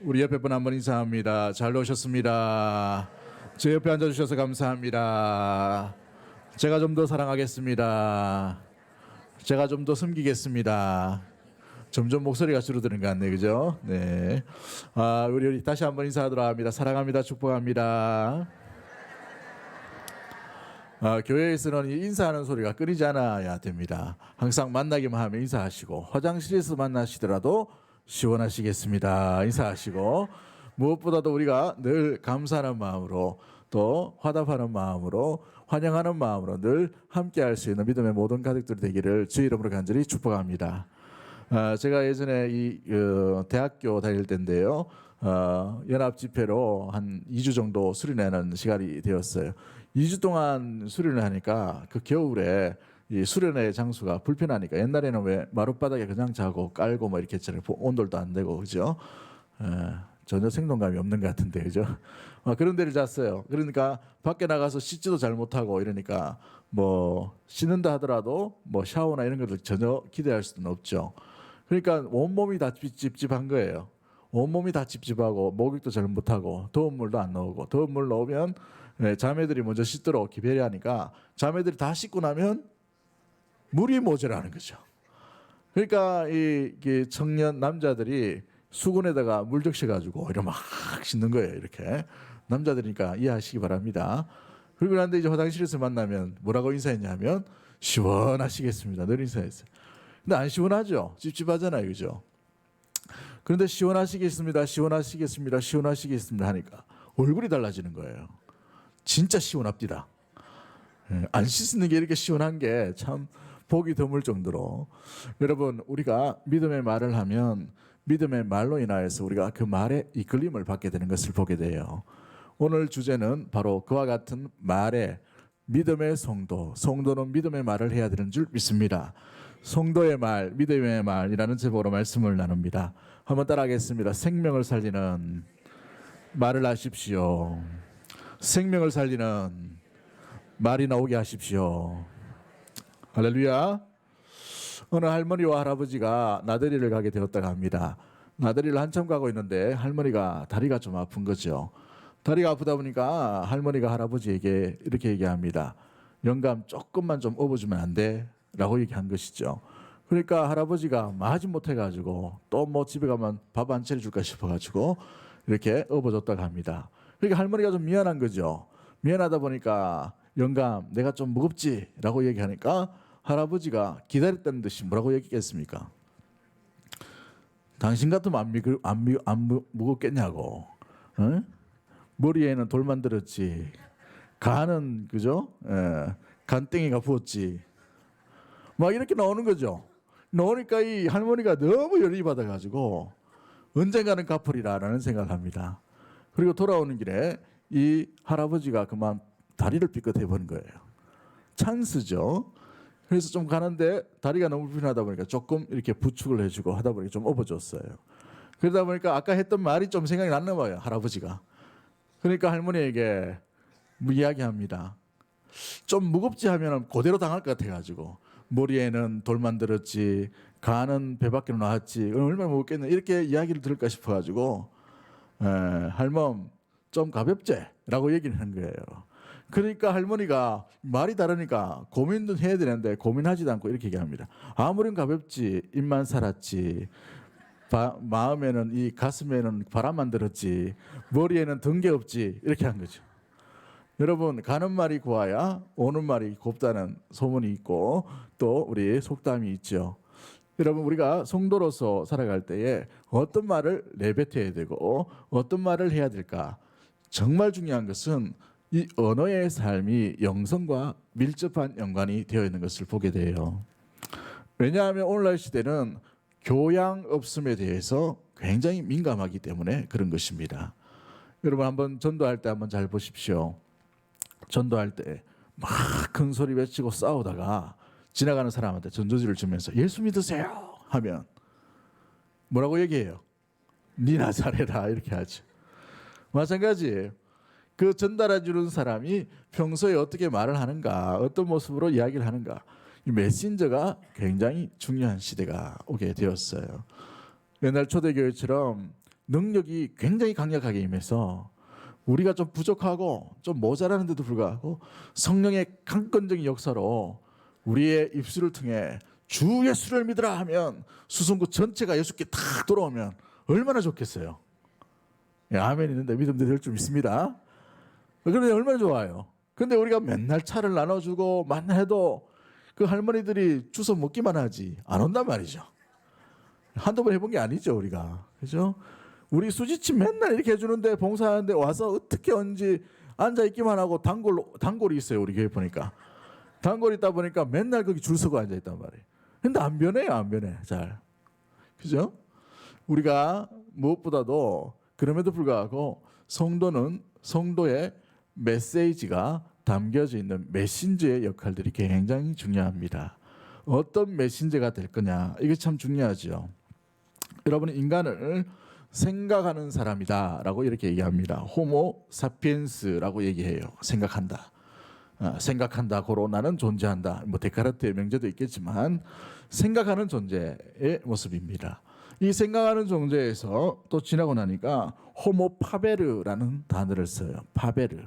우리 옆에 분 한번 인사합니다. 잘 오셨습니다. 제 옆에 앉아주셔서 감사합니다. 제가 좀 더 사랑하겠습니다. 제가 좀 더 섬기겠습니다. 점점 목소리가 줄어드는 것 같네요, 그죠? 네. 우리 다시 한번 인사하도록 합니다. 사랑합니다. 축복합니다. 교회에서는 이 인사하는 소리가 끊이지 않아야 됩니다. 항상 만나기만 하면 인사하시고, 화장실에서 만나시더라도 시원하시겠습니다. 인사하시고, 무엇보다도 우리가 늘 감사하는 마음으로, 또 화답하는 마음으로, 환영하는 마음으로 늘 함께할 수 있는 믿음의 모든 가족들이 되기를 주의 이름으로 간절히 축복합니다. 제가 예전에 대학교 다닐 때인데요, 연합 집회로 한 2주 정도 수련하는 시간이 되었어요. 2주 동안 수련을 하니까 그 겨울에 이 수련회 장소가 불편하니까, 옛날에는 왜 마룻바닥에 그냥 자고 깔고 뭐 이렇게 했잖아요. 온돌도 안 되고, 그죠? 전혀 생동감이 없는 것 같은데, 그죠? 그런 데를 잤어요. 그러니까 밖에 나가서 씻지도 잘 못하고 이러니까 뭐 씻는다 하더라도 뭐 샤워나 이런 것들 전혀 기대할 수는 없죠. 그러니까 온몸이 다 찝찝한 거예요. 온몸이 다 찝찝하고 목욕도 잘 못하고 더운 물도 안 나오고, 더운 물 나오면 자매들이 먼저 씻도록 기다리니까 자매들이 다 씻고 나면 물이 모자라는 거죠. 그러니까 이 청년 남자들이 수건에다가 물 적셔가지고 이렇게 막 씻는 거예요. 이렇게 남자들이니까 이해하시기 바랍니다. 그리고 난데 이제 화장실에서 만나면 뭐라고 인사했냐면 시원하시겠습니다. 늘 인사했어요. 근데 안 시원하죠. 찝찝하잖아요, 그죠? 그런데 시원하시겠습니다, 시원하시겠습니다, 시원하시겠습니다 하니까 얼굴이 달라지는 거예요. 진짜 시원합니다. 안 씻는 게 이렇게 시원한 게 참 보기 드물 정도로, 여러분, 우리가 믿음의 말을 하면 믿음의 말로 인하여서 우리가 그 말에 이끌림을 받게 되는 것을 보게 돼요. 오늘 주제는 바로 그와 같은 말에 믿음의 성도, 성도는 믿음의 말을 해야 되는 줄 믿습니다. 성도의 말, 믿음의 말이라는 제목으로 말씀을 나눕니다. 한번 따라하겠습니다. 생명을 살리는 말을 하십시오. 생명을 살리는 말이 나오게 하십시오. 할렐루야. 어느 할머니와 할아버지가 나들이를 가게 되었다고 합니다. 나들이를 한참 가고 있는데 할머니가 다리가 좀 아픈 거죠. 다리가 아프다 보니까 할머니가 할아버지에게 이렇게 얘기합니다. 영감, 조금만 좀 업어주면 안 돼? 라고 얘기한 것이죠. 그러니까 할아버지가 마지 못해가지고 또 뭐 집에 가면 밥 안 차려줄까 싶어가지고 이렇게 업어줬다고 합니다. 그러니까 할머니가 좀 미안한 거죠. 미안하다 보니까 영감, 내가 좀 무겁지? 라고 얘기하니까 할아버지가 기다렸다는 듯이 뭐라고 얘기했겠습니까? 당신 같으면 안 무겁겠냐고. 어? 머리에는 돌만 들었지. 간은, 그죠? 간땡이가 부었지. 막 이렇게 나오는 거죠. 나오니까 이 할머니가 너무 열이 받아가지고 언젠가는 갚으리라라는 생각을 합니다. 그리고 돌아오는 길에 이 할아버지가 그만 다리를 삐끗해 버린 거예요. 찬스죠. 그래서 좀 가는데 다리가 너무 불편하다 보니까 조금 이렇게 부축을 해주고 하다 보니까 좀 업어줬어요. 그러다 보니까 아까 했던 말이 좀 생각이 났나 봐요, 할아버지가. 그러니까 할머니에게 이야기합니다. 좀 무겁지 하면 그대로 당할 것 같아가지고, 머리에는 돌만 들었지, 간은 배 밖으로 나왔지, 얼마나 무겁겠네, 이렇게 이야기를 들을까 싶어가지고 할멈 좀 가볍지? 라고 얘기를 한 거예요. 그러니까 할머니가 말이 다르니까 고민도 해야 되는데 고민하지도 않고 이렇게 얘기합니다. 아무리 가볍지, 입만 살았지, 마음에는, 이 가슴에는 바람만 들었지, 머리에는 든 게 없지, 이렇게 한 거죠. 여러분, 가는 말이 고와야 오는 말이 곱다는 소문이 있고 또 우리 속담이 있죠. 여러분, 우리가 성도로서 살아갈 때에 어떤 말을 내뱉어야 되고 어떤 말을 해야 될까? 정말 중요한 것은 이 언어의 삶이 영성과 밀접한 연관이 되어 있는 것을 보게 돼요. 왜냐하면 오늘날 시대는 교양 없음에 대해서 굉장히 민감하기 때문에 그런 것입니다. 여러분, 한번 전도할 때 한번 잘 보십시오. 전도할 때 막 큰 소리 외치고 싸우다가 지나가는 사람한테 전도지를 주면서 예수 믿으세요 하면 뭐라고 얘기해요? 니나 잘해라, 이렇게 하죠. 마찬가지예요. 그 전달해 주는 사람이 평소에 어떻게 말을 하는가, 어떤 모습으로 이야기를 하는가, 이 메신저가 굉장히 중요한 시대가 오게 되었어요. 옛날 초대교회처럼 능력이 굉장히 강력하게 임해서 우리가 좀 부족하고 좀 모자라는데도 불구하고 성령의 강권적인 역사로 우리의 입술을 통해 주 예수를 믿으라 하면 수송구 전체가 예수께 탁 돌아오면 얼마나 좋겠어요. 예, 아멘 있는데 믿음도 될 줄 믿습니다. 그런데 얼마나 좋아요. 근데 우리가 맨날 차를 나눠주고 만나도 그 할머니들이 주워 먹기만 하지 안 온단 말이죠. 한두 번 해본 게 아니죠 우리가. 그죠? 우리 수지침 맨날 이렇게 해주는데 봉사하는데 와서 어떻게 언제 앉아있기만 하고 단골이 있어요. 우리 교회 보니까 단골 있다 보니까 맨날 거기 줄 서고 앉아있단 말이에요. 근데 안 변해요. 안 변해 잘. 그죠? 우리가 무엇보다도 그럼에도 불구하고 성도는 성도의 메시지가 담겨져 있는 메신저의 역할들이 굉장히 중요합니다. 어떤 메신저가 될 거냐 이게 참 중요하죠. 여러분은 인간을 생각하는 사람이다라고 이렇게 얘기합니다. 호모 사피엔스라고 얘기해요. 생각한다. 생각한다. 고로 나는 존재한다. 뭐 데카르트의 명제도 있겠지만 생각하는 존재의 모습입니다. 이 생각하는 존재에서 또 지나고 나니까 호모 파베르라는 단어를 써요. 파베르.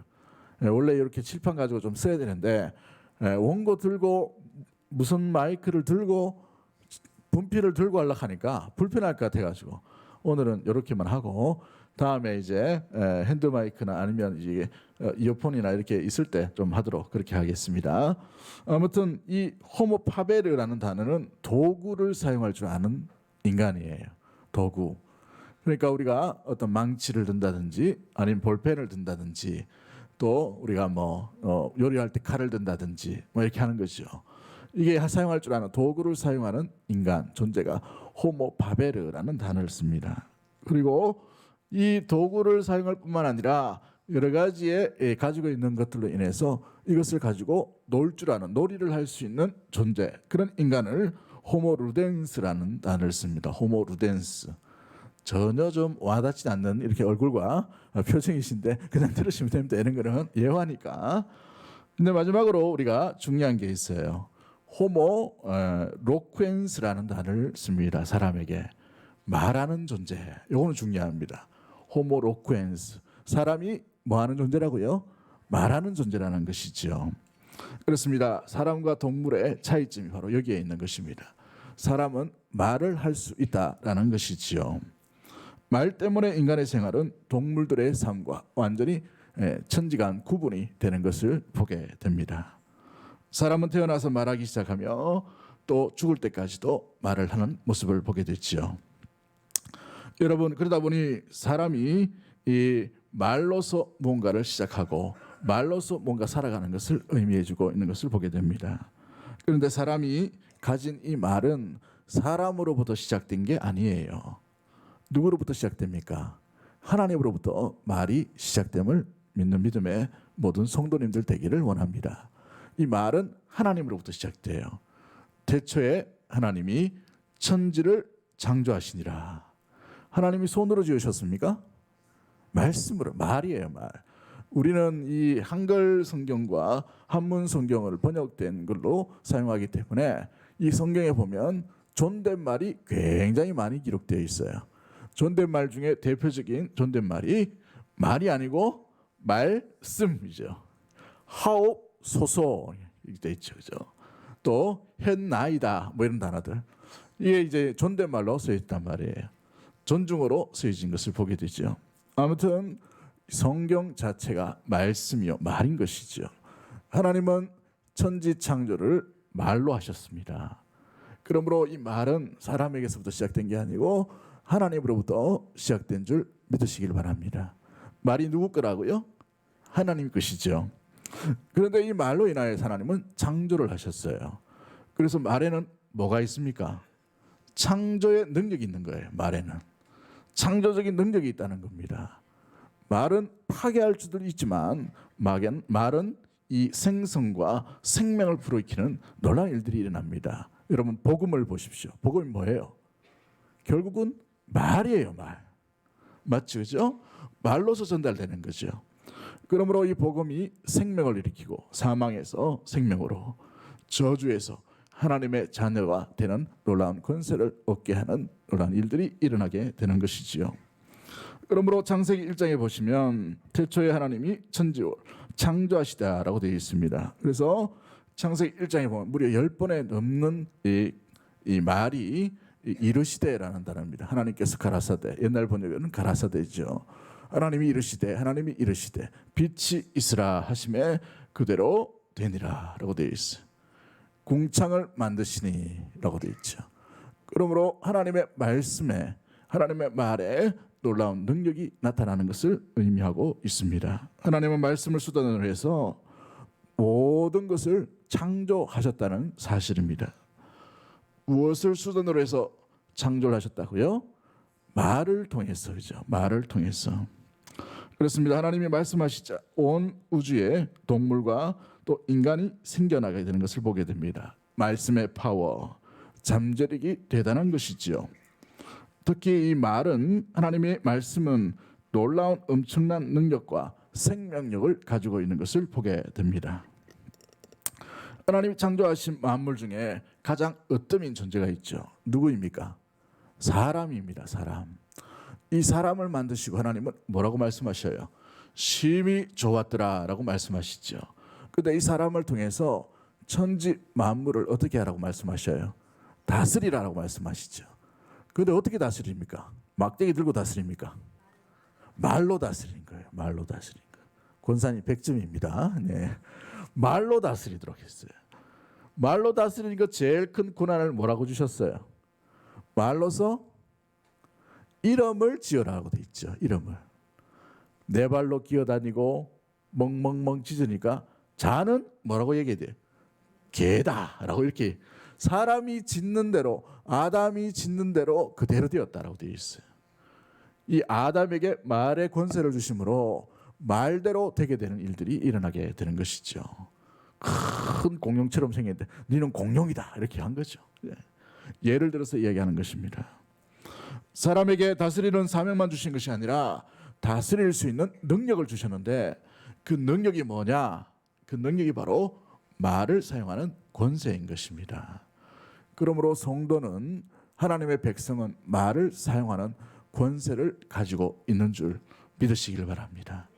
원래 이렇게 칠판 가지고 좀 써야 되는데 원고 들고 무슨 마이크를 들고 분필을 들고 하려고 하니까 불편할 것 같아가지고 오늘은 이렇게만 하고 다음에 이제 핸드 마이크나 아니면 이게 이어폰이나 이렇게 있을 때 좀 하도록 그렇게 하겠습니다. 아무튼 이 호모 파베르라는 단어는 도구를 사용할 줄 아는 인간이에요. 도구. 그러니까 우리가 어떤 망치를 든다든지 아니면 볼펜을 든다든지 또 우리가 뭐 요리할 때 칼을 든다든지 뭐 이렇게 하는 거죠. 이게 사용할 줄 아는 도구를 사용하는 인간 존재가 호모 파베르라는 단어를 씁니다. 그리고 이 도구를 사용할 뿐만 아니라 여러 가지의 가지고 있는 것들로 인해서 이것을 가지고 놀 줄 아는 놀이를 할 수 있는 존재 그런 인간을 호모 루덴스라는 단어를 씁니다. 호모 루덴스. 전혀 좀 와닿지 않는 이렇게 얼굴과 표정이신데 그냥 들으시면 됩니다. 이런 거는 예화니까. 근데 마지막으로 우리가 중요한 게 있어요. 호모 로쿠엔스라는 단어를 씁니다. 사람에게 말하는 존재. 이거는 중요합니다. 호모 로쿠엔스. 사람이 뭐 하는 존재라고요? 말하는 존재라는 것이죠. 그렇습니다. 사람과 동물의 차이점이 바로 여기에 있는 것입니다. 사람은 말을 할 수 있다라는 것이지요. 말 때문에 인간의 생활은 동물들의 삶과 완전히 천지간 구분이 되는 것을 보게 됩니다. 사람은 태어나서 말하기 시작하며 또 죽을 때까지도 말을 하는 모습을 보게 됐죠. 여러분 그러다 보니 사람이 이 말로서 뭔가를 시작하고 말로서 뭔가 살아가는 것을 의미해주고 있는 것을 보게 됩니다. 그런데 사람이 가진 이 말은 사람으로부터 시작된 게 아니에요. 누구로부터 시작됩니까? 하나님으로부터 말이 시작됨을 믿는 믿음의 모든 성도님들 되기를 원합니다. 이 말은 하나님으로부터 시작돼요. 태초에 하나님이 천지를 창조하시니라. 하나님이 손으로 지으셨습니까? 말씀으로. 말이에요. 말. 우리는 이 한글 성경과 한문 성경을 번역된 걸로 사용하기 때문에 이 성경에 보면 존댓말이 굉장히 많이 기록되어 있어요. 존댓말 중에 대표적인 존댓말이 말이 아니고 말씀이죠. 하옵소서 이렇게 돼 있죠. 그죠? 또 했나이다 뭐 이런 단어들. 이게 이제 존댓말로 쓰여 있단 말이에요. 존중어로 쓰여진 것을 보게 되죠. 아무튼 성경 자체가 말씀이요 말인 것이죠. 하나님은 천지 창조를 말로 하셨습니다. 그러므로 이 말은 사람에게서부터 시작된 게 아니고 하나님으로부터 시작된 줄 믿으시길 바랍니다. 말이 누구 거라고요? 하나님 것이죠. 그런데 이 말로 인하여 하나님은 창조를 하셨어요. 그래서 말에는 뭐가 있습니까? 창조의 능력이 있는 거예요. 말에는 창조적인 능력이 있다는 겁니다. 말은 파괴할 수도 있지만 말은 이 생성과 생명을 불어일으키는 놀라운 일들이 일어납니다. 여러분 복음을 보십시오. 복음이 뭐예요? 결국은 말이에요. 말. 맞죠? 그죠? 말로서 전달되는 거죠. 그러므로 이 복음이 생명을 일으키고 사망에서 생명으로 저주에서 하나님의 자녀가 되는 놀라운 권세를 얻게 하는 놀라운 일들이 일어나게 되는 것이지요. 그러므로 창세기 1장에 보시면 태초에 하나님이 천지를 창조하시다라고 되어 있습니다. 그래서 창세기 1장에 보면 무려 10번에 넘는 이 말이 이르시되라는 단어입니다. 하나님께서 가라사대, 옛날 번역에는 가라사대죠. 하나님이 이르시되 빛이 있으라 하심에 그대로 되니라라고 되어 있어요. 궁창을 만드시니라고 되어 있죠. 그러므로 하나님의 말씀에, 하나님의 말에 놀라운 능력이 나타나는 것을 의미하고 있습니다. 하나님은 말씀을 수단으로 해서 모든 것을 창조하셨다는 사실입니다. 무엇을 수단으로 해서 창조를 하셨다고요? 말을 통해서, 그죠? 말을 통해서. 그렇습니다. 하나님이 말씀하시자 온 우주에 동물과 또 인간이 생겨나게 되는 것을 보게 됩니다. 말씀의 파워, 잠재력이 대단한 것이지요. 특히 이 말은, 하나님의 말씀은 놀라운 엄청난 능력과 생명력을 가지고 있는 것을 보게 됩니다. 하나님이 창조하신 만물 중에 가장 으뜸인 존재가 있죠. 누구입니까? 사람입니다. 사람. 이 사람을 만드시고 하나님은 뭐라고 말씀하셔요? 심히 좋았더라라고 말씀하시죠. 그런데 이 사람을 통해서 천지 만물을 어떻게 하라고 말씀하셔요? 다스리라고 말씀하시죠. 그런데 어떻게 다스립니까? 막대기 들고 다스립니까? 말로 다스린 거예요. 말로 다스린 거. 권사님 100점입니다. 네. 말로 다스리도록 했어요. 말로 다스리는 것 제일 큰 고난을 뭐라고 주셨어요? 말로서 이름을 지어라고 돼 있죠. 이름을. 네 발로 기어다니고 멍멍멍 짖으니까 자는 뭐라고 얘기해야 돼요? 개다라고 이렇게 사람이 짖는 대로, 아담이 짖는 대로 그대로 되었다라고 되어 있어요. 이 아담에게 말의 권세를 주심으로 말대로 되게 되는 일들이 일어나게 되는 것이죠. 큰 공룡처럼 생겼는데 너는 공룡이다 이렇게 한 거죠. 예를 들어서 이야기하는 것입니다. 사람에게 다스리는 사명만 주신 것이 아니라 다스릴 수 있는 능력을 주셨는데 그 능력이 뭐냐? 그 능력이 바로 말을 사용하는 권세인 것입니다. 그러므로 성도는, 하나님의 백성은 말을 사용하는 권세를 가지고 있는 줄 믿으시길 바랍니다.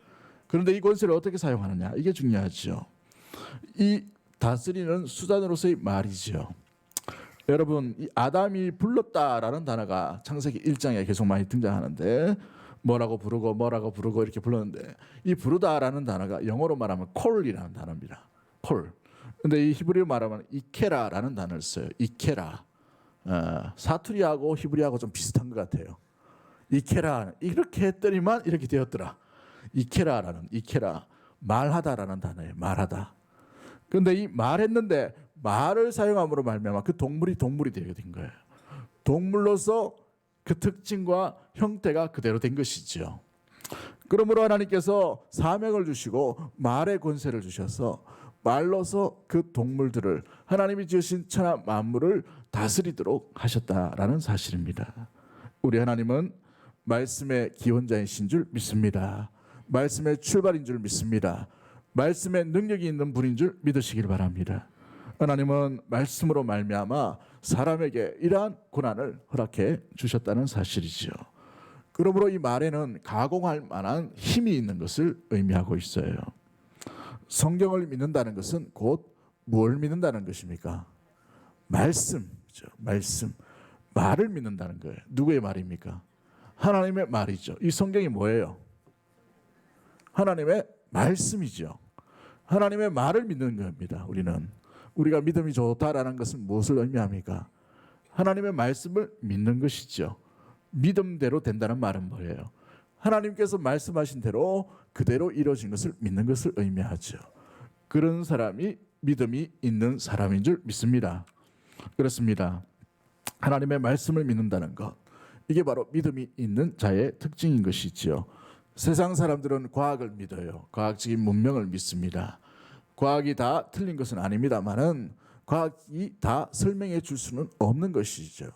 그런데 이 권세를 어떻게 사용하느냐? 이게 중요하죠. 이 다스리는 수단으로서의 말이죠. 여러분, 이 아담이 불렀다라는 단어가 창세기 1장에 계속 많이 등장하는데 뭐라고 부르고 이렇게 불렀는데 이 부르다라는 단어가 영어로 말하면 콜이라는 단어입니다. 콜. 근데 이 히브리어 말하면 이케라라는 단어를 써요. 이케라. 사투리하고 히브리하고 좀 비슷한 것 같아요. 이케라. 이렇게 했더니만 이렇게 되었더라. 이케라. 말하다라는 단어예요. 말하다. 그런데 이 말했는데 말을 사용함으로 말미암아 그 동물이 되게 된 거예요. 동물로서 그 특징과 형태가 그대로 된 것이죠. 그러므로 하나님께서 사명을 주시고 말의 권세를 주셔서 말로서 그 동물들을, 하나님이 지으신 천하 만물을 다스리도록 하셨다라는 사실입니다. 우리 하나님은 말씀의 기원자이신 줄 믿습니다. 말씀의 출발인 줄 믿습니다. 말씀의 능력이 있는 분인 줄 믿으시길 바랍니다. 하나님은 말씀으로 말미암아 사람에게 이러한 고난을 허락해 주셨다는 사실이죠. 그러므로 이 말에는 가공할 만한 힘이 있는 것을 의미하고 있어요. 성경을 믿는다는 것은 곧 뭘 믿는다는 것입니까? 말씀이죠. 말씀. 말을 믿는다는 거예요. 누구의 말입니까? 하나님의 말이죠. 이 성경이 뭐예요? 하나님의 말씀이죠. 하나님의 말을 믿는 겁니다. 우리가 믿음이 좋다라는 것은 무엇을 의미합니까? 하나님의 말씀을 믿는 것이죠. 믿음대로 된다는 말은 뭐예요? 하나님께서 말씀하신 대로 그대로 이루어진 것을 믿는 것을 의미하죠. 그런 사람이 믿음이 있는 사람인 줄 믿습니다. 그렇습니다. 하나님의 말씀을 믿는다는 것, 이게 바로 믿음이 있는 자의 특징인 것이지요. 세상 사람들은 과학을 믿어요. 과학적인 문명을 믿습니다. 과학이 다 틀린 것은 아닙니다만은 과학이 다 설명해 줄 수는 없는 것이죠.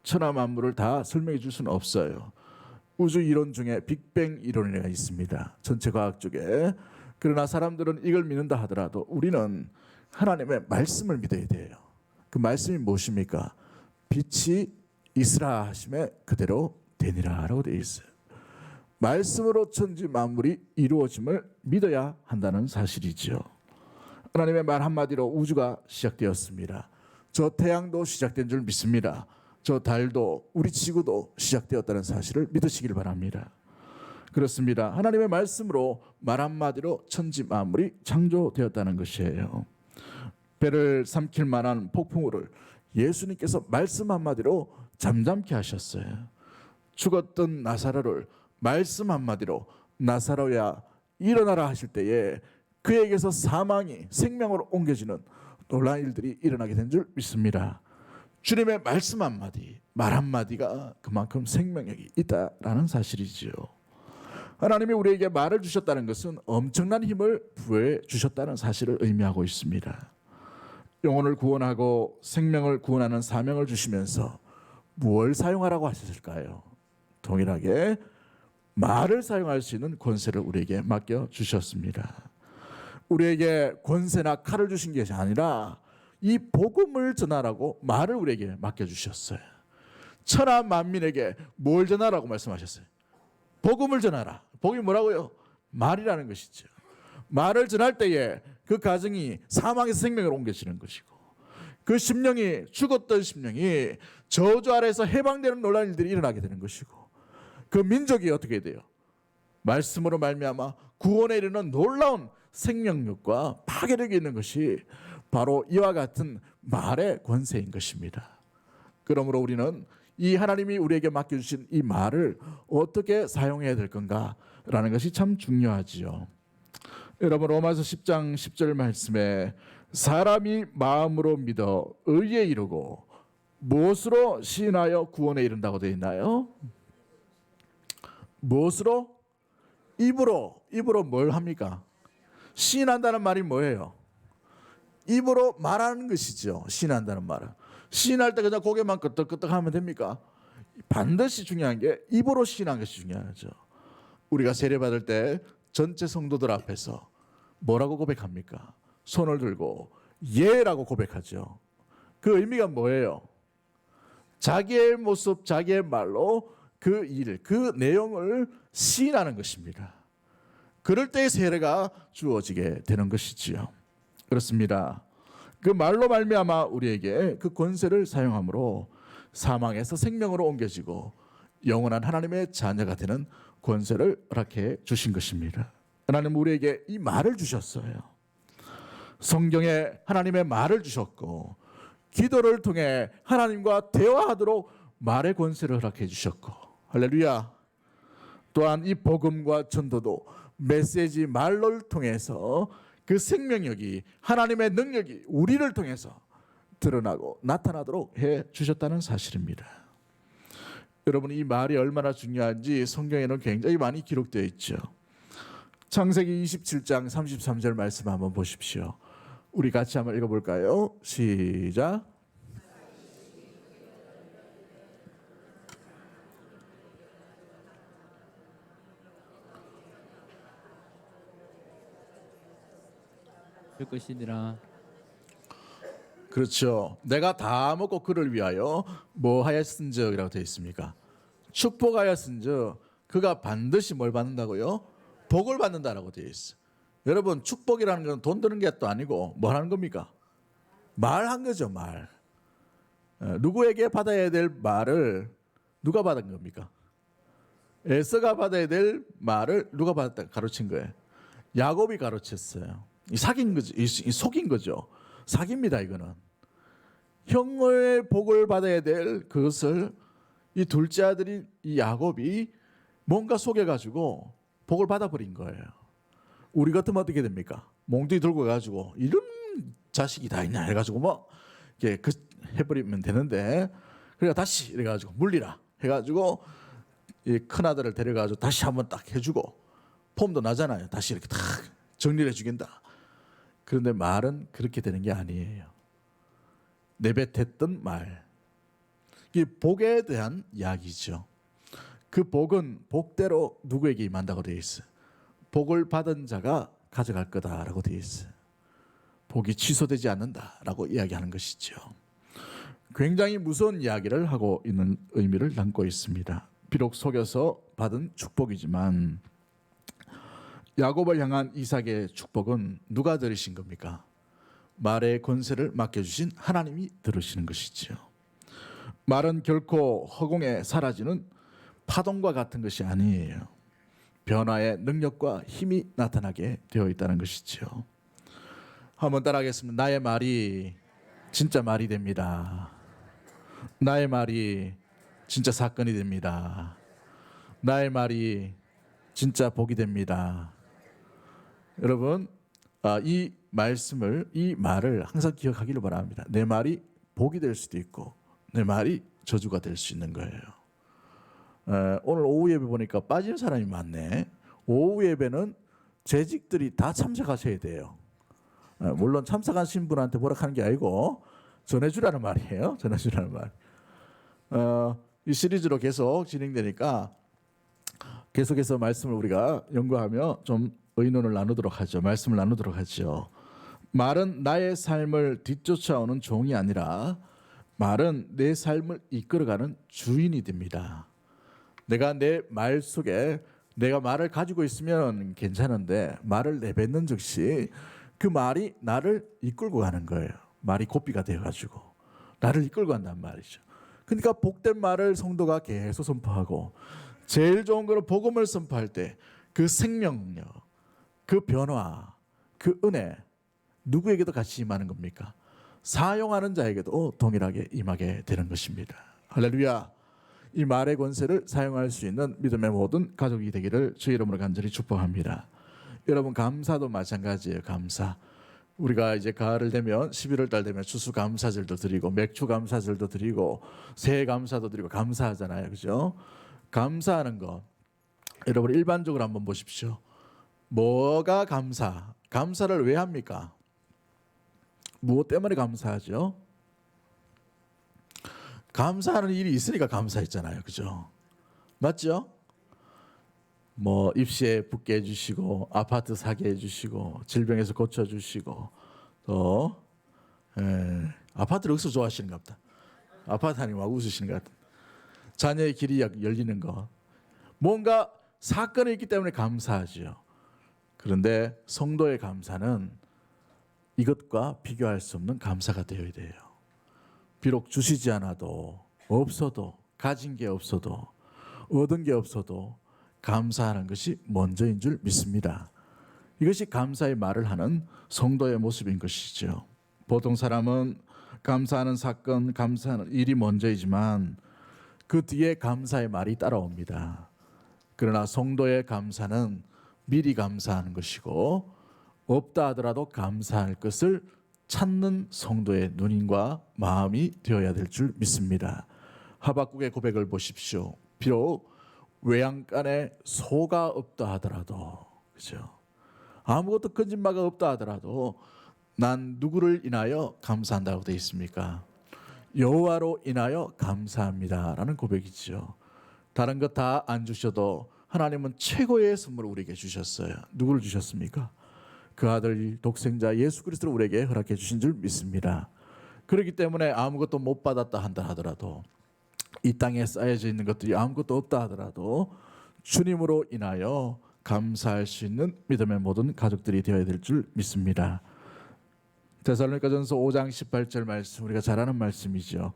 천하 만물을 다 설명해 줄 수는 없어요. 우주 이론 중에 빅뱅 이론이가 있습니다. 전체 과학 쪽에. 그러나 사람들은 이걸 믿는다 하더라도 우리는 하나님의 말씀을 믿어야 돼요. 그 말씀이 무엇입니까? 빛이 있으라 하심에 그대로 되니라 라고 되어 있어요. 말씀으로 천지 만물이 이루어짐을 믿어야 한다는 사실이지요. 하나님의 말 한마디로 우주가 시작되었습니다. 저 태양도 시작된 줄 믿습니다. 저 달도 우리 지구도 시작되었다는 사실을 믿으시길 바랍니다. 그렇습니다. 하나님의 말씀으로 말 한마디로 천지 만물이 창조되었다는 것이에요. 배를 삼킬 만한 폭풍우를 예수님께서 말씀 한마디로 잠잠케 하셨어요. 죽었던 나사로를 말씀 한마디로 나사로야 일어나라 하실 때에 그에게서 사망이 생명으로 옮겨지는 놀라운 일들이 일어나게 된 줄 믿습니다. 주님의 말씀 한마디, 말 한마디가 그만큼 생명력이 있다라는 사실이지요. 하나님이 우리에게 말을 주셨다는 것은 엄청난 힘을 부여해 주셨다는 사실을 의미하고 있습니다. 영혼을 구원하고 생명을 구원하는 사명을 주시면서 무엇을 사용하라고 하셨을까요? 동일하게 말을 사용할 수 있는 권세를 우리에게 맡겨주셨습니다. 우리에게 권세나 칼을 주신 것이 아니라 이 복음을 전하라고 말을 우리에게 맡겨주셨어요. 천하 만민에게 뭘 전하라고 말씀하셨어요? 복음을 전하라. 복음이 뭐라고요? 말이라는 것이죠. 말을 전할 때에 그 가정이 사망에서 생명으로 옮겨지는 것이고 그 심령이 죽었던 심령이 저주 아래에서 해방되는 놀라운 일들이 일어나게 되는 것이고 그 민족이 어떻게 돼요? 말씀으로 말미암아 구원에 이르는 놀라운 생명력과 파괴력이 있는 것이 바로 이와 같은 말의 권세인 것입니다. 그러므로 우리는 이 하나님이 우리에게 맡겨주신 이 말을 어떻게 사용해야 될 건가라는 것이 참 중요하지요. 여러분 로마서 10장 10절 말씀에 사람이 마음으로 믿어 의에 이르고 무엇으로 시인하여 구원에 이른다고 되어 있나요? 무엇으로? 입으로 뭘 합니까? 시인한다는 말이 뭐예요? 입으로 말하는 것이죠. 시인한다는 말은. 시인할 때 그냥 고개만 끄덕끄덕 하면 됩니까? 반드시 중요한 게 입으로 시인하는 것이 중요하죠. 우리가 세례받을 때 전체 성도들 앞에서 뭐라고 고백합니까? 손을 들고 예라고 고백하죠. 그 의미가 뭐예요? 자기의 모습, 자기의 말로 그 일, 그 내용을 시인하는 것입니다. 그럴 때 세례가 주어지게 되는 것이지요. 그렇습니다. 그 말로 말미암아 우리에게 그 권세를 사용함으로 사망에서 생명으로 옮겨지고 영원한 하나님의 자녀가 되는 권세를 허락해 주신 것입니다. 하나님 우리에게 이 말을 주셨어요. 성경에 하나님의 말을 주셨고 기도를 통해 하나님과 대화하도록 말의 권세를 허락해 주셨고 할렐루야. 또한 이 복음과 전도도 메시지 말을 통해서 그 생명력이 하나님의 능력이 우리를 통해서 드러나고 나타나도록 해 주셨다는 사실입니다. 여러분 이 말이 얼마나 중요한지 성경에는 굉장히 많이 기록되어 있죠. 창세기 27장 33절 말씀 한번 보십시오. 우리 같이 한번 읽어볼까요? 시작. 될 것이니라. 그렇죠. 내가 다 먹고 그를 위하여 뭐 하였은적이라고 되어 있습니까? 축복하였은적 그가 반드시 뭘 받는다고요? 복을 받는다라고 되어 있어. 여러분 축복이라는 건 돈 드는 게 또 아니고 뭘 하는 겁니까? 말한 거죠. 말. 누구에게 받아야 될 말을 누가 받은 겁니까? 에서가 받아야 될 말을 누가 받았다 가르친 거예요. 야곱이 가르쳤어요. 이 사귄 거죠. 이 속인 거죠. 사깁니다 이거는. 형의 복을 받아야 될 그것을 이 둘째 아들이 이 야곱이 뭔가 속여가지고 복을 받아버린 거예요. 우리 같으면 어떻게 됩니까? 몽둥이 들고 가지고 이런 자식이 다 있냐 해가지고 뭐 이렇게 해버리면 되는데 그러니까 다시 이래가지고 물리라 해가지고 이 큰 아들을 데려가지고 다시 한번 딱 해주고 폼도 나잖아요. 다시 이렇게 딱 정리를 해주긴다. 그런데 말은 그렇게 되는 게 아니에요. 내뱉었던 말. 이 복에 대한 이야기죠. 그 복은 복대로 누구에게 임한다고 되어 있어요. 복을 받은 자가 가져갈 거다라고 되어 있어요. 복이 취소되지 않는다라고 이야기하는 것이죠. 굉장히 무서운 이야기를 하고 있는 의미를 담고 있습니다. 비록 속여서 받은 축복이지만 야곱을 향한 이삭의 축복은 누가 들으신 겁니까? 말의 권세를 맡겨주신 하나님이 들으시는 것이지요. 말은 결코 허공에 사라지는 파동과 같은 것이 아니에요. 변화의 능력과 힘이 나타나게 되어 있다는 것이지요. 한번 따라하겠습니다. 나의 말이 진짜 말이 됩니다. 나의 말이 진짜 사건이 됩니다. 나의 말이 진짜 복이 됩니다. 여러분, 이 말을 항상 기억하기를 바랍니다. 내 말이 복이 될 수도 있고 내 말이 저주가 될 수 있는 거예요. 오늘 오후 예배 보니까 빠진 사람이 많네. 오후 예배는 재직들이 다 참석하셔야 돼요. 물론 참석하신 분한테 뭐라 하는 게 아니고 전해주라는 말이에요. 전해주라는 말. 이 시리즈로 계속 진행되니까 계속해서 말씀을 우리가 연구하며 좀 의논을 나누도록 하죠. 말씀을 나누도록 하죠. 말은 나의 삶을 뒤쫓아오는 종이 아니라 말은 내 삶을 이끌어가는 주인이 됩니다. 내가 내 말 속에 내가 말을 가지고 있으면 괜찮은데 말을 내뱉는 즉시 그 말이 나를 이끌고 가는 거예요. 말이 고삐가 되어가지고 나를 이끌고 간단 말이죠. 그러니까 복된 말을 성도가 계속 선포하고 제일 좋은 거는 복음을 선포할 때 그 생명력, 그 변화, 그 은혜 누구에게도 같이 임하는 겁니까? 사용하는 자에게도 동일하게 임하게 되는 것입니다. 할렐루야. 이 말의 권세를 사용할 수 있는 믿음의 모든 가족이 되기를 주의 이름으로 간절히 축복합니다. 여러분, 감사도 마찬가지예요. 감사. 우리가 이제 가을을 되면 11월 달 되면 추수 감사절도 드리고 맥주 감사절도 드리고 새해 감사도 드리고 감사하잖아요. 그죠? 감사하는 거 여러분 일반적으로 한번 보십시오. 뭐가 감사를 왜 합니까? 무엇 때문에 감사하죠? 감사하는 일이 있으니까 감사했잖아요. 그죠? 맞죠? 뭐 입시에 붙게 해주시고 아파트 사게 해주시고 질병에서 고쳐주시고 또 아파트를 어디서 좋아하시는가 보다. 아파트 하니 막 웃으시는 것 같아. 자녀의 길이 열리는 거. 뭔가 사건이 있기 때문에 감사하죠. 그런데 성도의 감사는 이것과 비교할 수 없는 감사가 되어야 돼요. 비록 주시지 않아도 없어도 가진 게 없어도 얻은 게 없어도 감사하는 것이 먼저인 줄 믿습니다. 이것이 감사의 말을 하는 성도의 모습인 것이죠. 보통 사람은 감사하는 사건, 감사하는 일이 먼저이지만 그 뒤에 감사의 말이 따라옵니다. 그러나 성도의 감사는 미리 감사하는 것이고 없다 하더라도 감사할 것을 찾는 성도의 눈인과 마음이 되어야 될 줄 믿습니다. 하박국의 고백을 보십시오. 비록 외양간에 소가 없다 하더라도, 그죠? 아무것도 건진마가 없다 하더라도 난 누구를 인하여 감사한다고 되어 있습니까? 여호와로 인하여 감사합니다라는 고백이죠. 다른 것 다 안 주셔도 하나님은 최고의 선물을 우리에게 주셨어요. 누구를 주셨습니까? 그 아들 독생자 예수 그리스도를 우리에게 허락해 주신 줄 믿습니다. 그렇기 때문에 아무것도 못 받았다 한다 하더라도 이 땅에 쌓여져 있는 것들이 아무것도 없다 하더라도 주님으로 인하여 감사할 수 있는 믿음의 모든 가족들이 되어야 될 줄 믿습니다. 데살로니가전서 5장 18절 말씀 우리가 잘 아는 말씀이죠.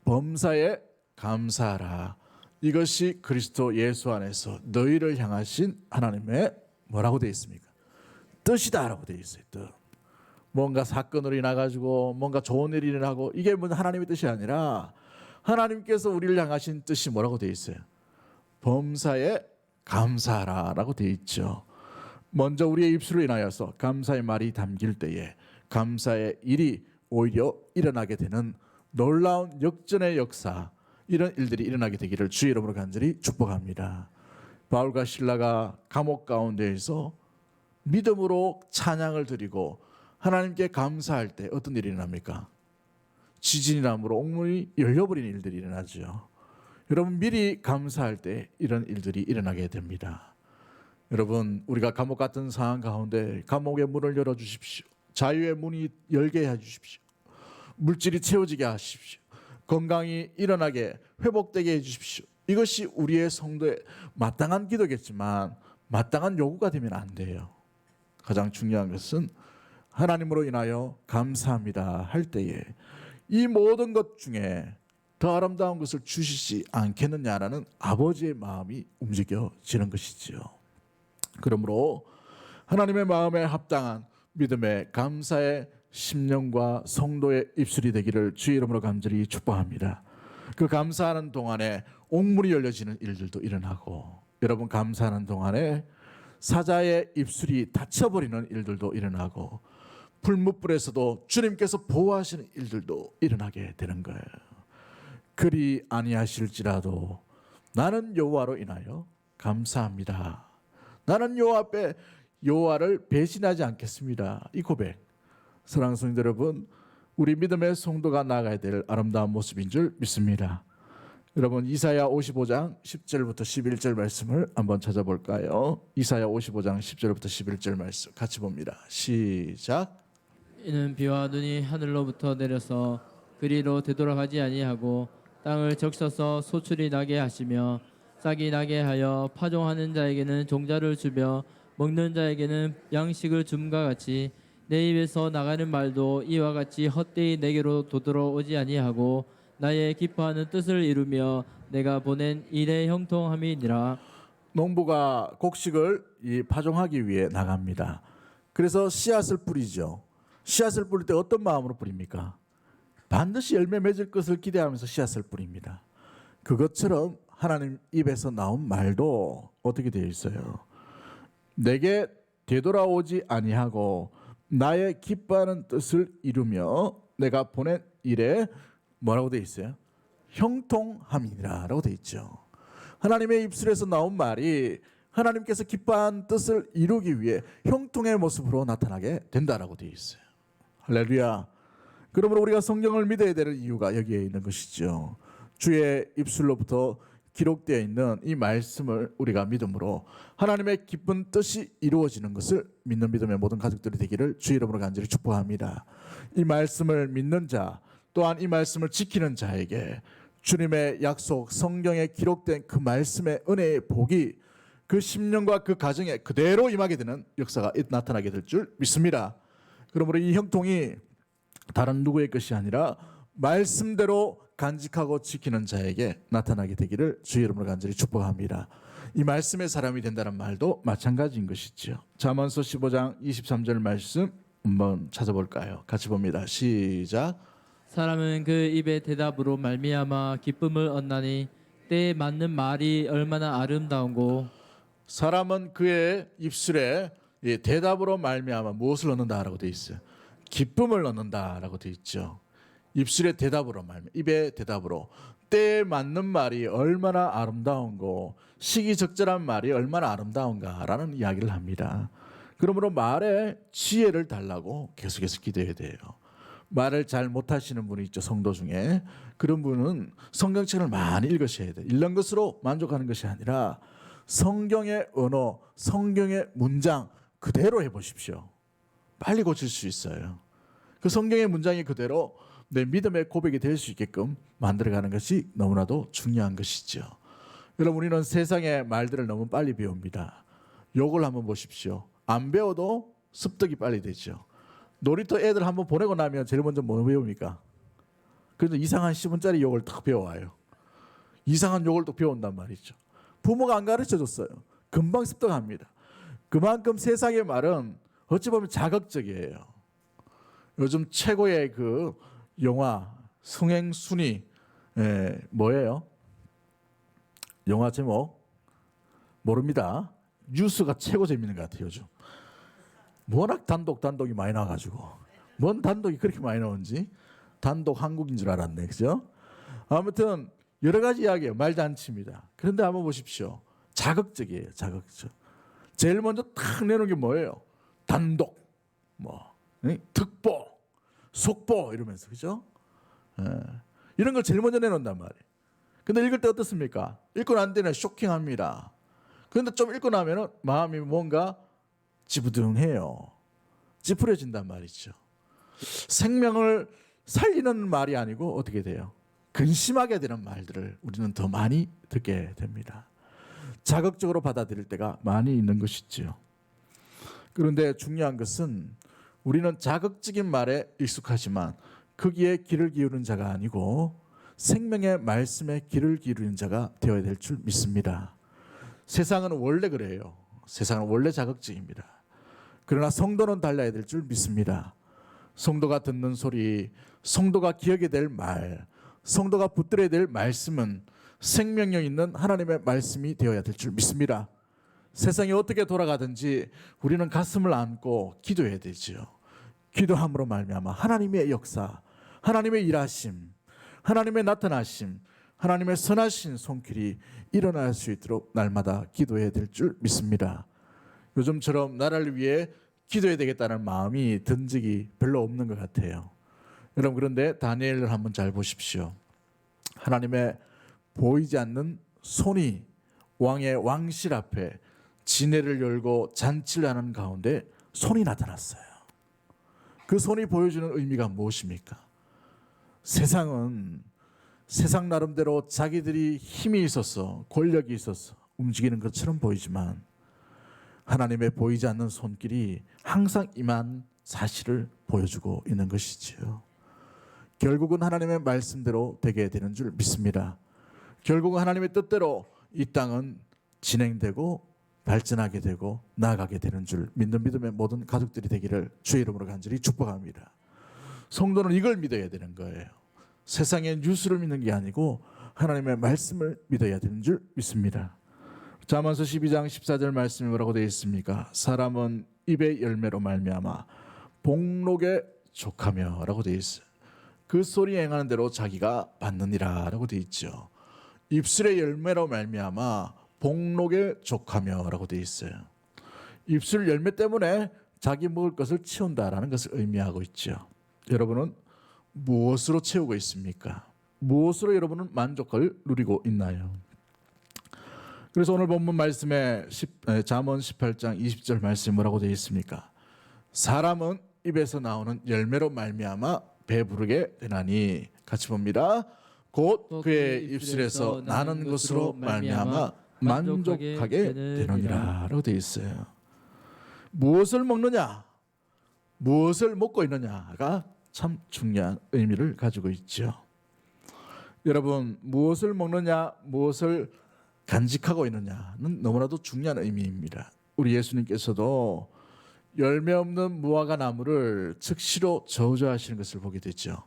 범사에 감사하라. 이것이 그리스도 예수 안에서 너희를 향하신 하나님의 뭐라고 되어 있습니까? 뜻이다라고 되어 있어요. 뜻. 뭔가 사건으로 인해 가지고 뭔가 좋은 일이 일어나고 이게 뭐 하나님의 뜻이 아니라 하나님께서 우리를 향하신 뜻이 뭐라고 되어 있어요? 범사에 감사하라라고 되어 있죠. 먼저 우리의 입술로 인하여서 감사의 말이 담길 때에 감사의 일이 오히려 일어나게 되는 놀라운 역전의 역사, 이런 일들이 일어나게 되기를 주의 이름으로 간절히 축복합니다. 바울과 실라가 감옥 가운데에서 믿음으로 찬양을 드리고 하나님께 감사할 때 어떤 일이 일어납니까? 지진이 나므로 옥문이 열려버리는 일들이 일어나죠. 여러분 미리 감사할 때 이런 일들이 일어나게 됩니다. 여러분 우리가 감옥 같은 상황 가운데 감옥의 문을 열어주십시오. 자유의 문이 열게 해주십시오. 물질이 채워지게 하십시오. 건강이 일어나게 회복되게 해주십시오. 이것이 우리의 성도의 마땅한 기도겠지만 마땅한 요구가 되면 안 돼요. 가장 중요한 것은 하나님으로 인하여 감사합니다 할 때에 이 모든 것 중에 더 아름다운 것을 주시지 않겠느냐라는 아버지의 마음이 움직여지는 것이지요. 그러므로 하나님의 마음에 합당한 믿음의 감사의 심령과 성도의 입술이 되기를 주의 이름으로 간절히 축복합니다. 그 감사하는 동안에 옥문이 열려지는 일들도 일어나고, 여러분 감사하는 동안에 사자의 입술이 닫혀버리는 일들도 일어나고, 풀무불에서도 주님께서 보호하시는 일들도 일어나게 되는 거예요. 그리 아니하실지라도 나는 여호와로 인하여 감사합니다. 나는 여호와 앞에 여호와를 배신하지 않겠습니다. 이 고백, 사랑하는 성도 여러분, 우리 믿음의 성도가 나아가야 될 아름다운 모습인 줄 믿습니다. 여러분 이사야 55장 10절부터 11절 말씀을 한번 찾아볼까요? 이사야 55장 10절부터 11절 말씀 같이 봅니다. 시작. 이는 비와 눈이 하늘로부터 내려서 그리로 되돌아가지 아니하고 땅을 적셔서 소출이 나게 하시며 싹이 나게 하여 파종하는 자에게는 종자를 주며 먹는 자에게는 양식을 줌과 같이 내 입에서 나가는 말도 이와 같이 헛되이 내게로 되돌아오지 아니하고 나의 기뻐하는 뜻을 이루며 내가 보낸 일의 형통함이니라. 농부가 곡식을 파종하기 위해 나갑니다. 그래서 씨앗을 뿌리죠. 씨앗을 뿌릴 때 어떤 마음으로 뿌립니까? 반드시 열매 맺을 것을 기대하면서 씨앗을 뿌립니다. 그것처럼 하나님 입에서 나온 말도 어떻게 되어 있어요? 내게 되돌아오지 아니하고 나의 기뻐하는 뜻을 이루며 내가 보낸 일에 뭐라고 되어 있어요? 형통함이라고 되어 있죠. 하나님의 입술에서 나온 말이 하나님께서 기뻐한 뜻을 이루기 위해 형통의 모습으로 나타나게 된다라고 되어 있어요. 할렐루야. 그러므로 우리가 성경을 믿어야 되는 이유가 여기에 있는 것이죠. 주의 입술로부터 기록되어 있는 이 말씀을 우리가 믿음으로 하나님의 기쁜 뜻이 이루어지는 것을 믿는 믿음의 모든 가족들이 되기를 주의 이름으로 간절히 축복합니다. 이 말씀을 믿는 자, 또한 이 말씀을 지키는 자에게 주님의 약속, 성경에 기록된 그 말씀의 은혜의 복이 그 심령과 그 가정에 그대로 임하게 되는 역사가 나타나게 될 줄 믿습니다. 그러므로 이 형통이 다른 누구의 것이 아니라 말씀대로 간직하고 지키는 자에게 나타나게 되기를 주의 이름으로 간절히 축복합니다. 이 말씀의 사람이 된다는 말도 마찬가지인 것이죠. 잠언서 15장 23절 말씀 한번 찾아볼까요? 같이 봅니다. 시작. 사람은 그 입의 대답으로 말미암아 기쁨을 얻나니 때에 맞는 말이 얼마나 아름다운고. 사람은 그의 입술에 대답으로 말미암아 무엇을 얻는다라고 되어 있어요? 기쁨을 얻는다라고 되어 있죠. 입술의 대답으로 입의 대답으로 때에 맞는 말이 얼마나 아름다운고 시기적절한 말이 얼마나 아름다운가라는 이야기를 합니다. 그러므로 말에 지혜를 달라고 계속해서 기도해야 돼요. 말을 잘 못하시는 분이 있죠. 성도 중에. 그런 분은 성경책을 많이 읽으셔야 돼요. 읽는 것으로 만족하는 것이 아니라 성경의 언어, 성경의 문장 그대로 해보십시오. 빨리 고칠 수 있어요. 그 성경의 문장이 그대로 내 믿음의 고백이 될 수 있게끔 만들어가는 것이 너무나도 중요한 것이죠. 여러분 우리는 세상의 말들을 너무 빨리 배웁니다. 욕을 한번 보십시오. 안 배워도 습득이 빨리 되죠. 놀이터 애들 한번 보내고 나면 제일 먼저 뭐 배웁니까? 그래서 이상한 10원짜리 욕을 딱 배워와요. 이상한 욕을 또 배운단 말이죠. 부모가 안 가르쳐줬어요. 금방 습득합니다. 그만큼 세상의 말은 어찌 보면 자극적이에요. 요즘 최고의 그 영화 성행순위 뭐예요? 영화 제목 모릅니다. 뉴스가 최고 재밌는 것 같아요. 요즘 워낙 단독이 많이 나와가지고 뭔 단독이 그렇게 많이 나오는지 단독 한국인 줄 알았네. 그죠? 아무튼 여러 가지 이야기예요. 말잔치입니다. 그런데 한번 보십시오. 자극적이에요. 자극적. 제일 먼저 탁 내놓은 게 뭐예요? 단독, 특보, 속보 이러면서 그죠? 이런 걸 제일 먼저 내놓는단 말이에요. 근데 읽을 때 어떻습니까? 읽고 난 뒤는 쇼킹합니다. 그런데 좀 읽고 나면은 마음이 뭔가 찌부둥해요. 찌푸려진단 말이죠. 생명을 살리는 말이 아니고 어떻게 돼요? 근심하게 되는 말들을 우리는 더 많이 듣게 됩니다. 자극적으로 받아들일 때가 많이 있는 것이지요. 그런데 중요한 것은 우리는 자극적인 말에 익숙하지만 거기에 귀를 기울이는 자가 아니고 생명의 말씀에 귀를 기울이는 자가 되어야 될 줄 믿습니다. 세상은 원래 그래요. 세상은 원래 자극적입니다. 그러나 성도는 달라야 될 줄 믿습니다. 성도가 듣는 소리, 성도가 기억해야 될 말, 성도가 붙들어야 될 말씀은 생명력 있는 하나님의 말씀이 되어야 될 줄 믿습니다. 세상이 어떻게 돌아가든지 우리는 가슴을 안고 기도해야 되지요. 기도함으로 말미암아 하나님의 역사, 하나님의 일하심, 하나님의 나타나심, 하나님의 선하신 손길이 일어날 수 있도록 날마다 기도해야 될 줄 믿습니다. 요즘처럼 나라를 위해 기도해야 되겠다는 마음이 든 적이 별로 없는 것 같아요. 여러분, 그런데 다니엘을 한번 잘 보십시오. 하나님의 보이지 않는 손이 왕의 왕실 앞에 지내를 열고 잔치를 하는 가운데 손이 나타났어요. 그 손이 보여주는 의미가 무엇입니까? 세상은 세상 나름대로 자기들이 힘이 있어서 권력이 있어서 움직이는 것처럼 보이지만 하나님의 보이지 않는 손길이 항상 임한 사실을 보여주고 있는 것이지요. 결국은 하나님의 말씀대로 되게 되는 줄 믿습니다. 결국은 하나님의 뜻대로 이 땅은 진행되고 발전하게 되고 나아가게 되는 줄 믿는 믿음의 모든 가족들이 되기를 주의 이름으로 간절히 축복합니다. 성도는 이걸 믿어야 되는 거예요. 세상의 뉴스를 믿는 게 아니고 하나님의 말씀을 믿어야 되는 줄 믿습니다. 잠언서 12장 14절 말씀이 뭐라고 되어 있습니까? 사람은 입의 열매로 말미암아 복록에 족하며 라고 되어 있어요. 그 소리에 행하는 대로 자기가 받느니라 라고 되어 있죠. 입술의 열매로 말미암아 복록에 족하며 라고 되어 있어요. 입술 열매 때문에 자기 먹을 것을 채운다라는 것을 의미하고 있죠. 여러분은 무엇으로 채우고 있습니까? 무엇으로 여러분은 만족을 누리고 있나요? 그래서 오늘 본문 말씀에 잠언 18장 20절 말씀이 뭐라고 되어 있습니까? 사람은 입에서 나오는 열매로 말미암아 배부르게 되나니, 같이 봅니다. 곧 그의 입술에서 나는 것으로 말미암아 만족하게 되느니라 라고 되어 있어요. 무엇을 먹느냐, 무엇을 먹고 있느냐가 참 중요한 의미를 가지고 있죠. 여러분, 무엇을 먹느냐, 무엇을 간직하고 있느냐는 너무나도 중요한 의미입니다. 우리 예수님께서도 열매 없는 무화과 나무를 즉시로 저주하시는 것을 보게 되죠.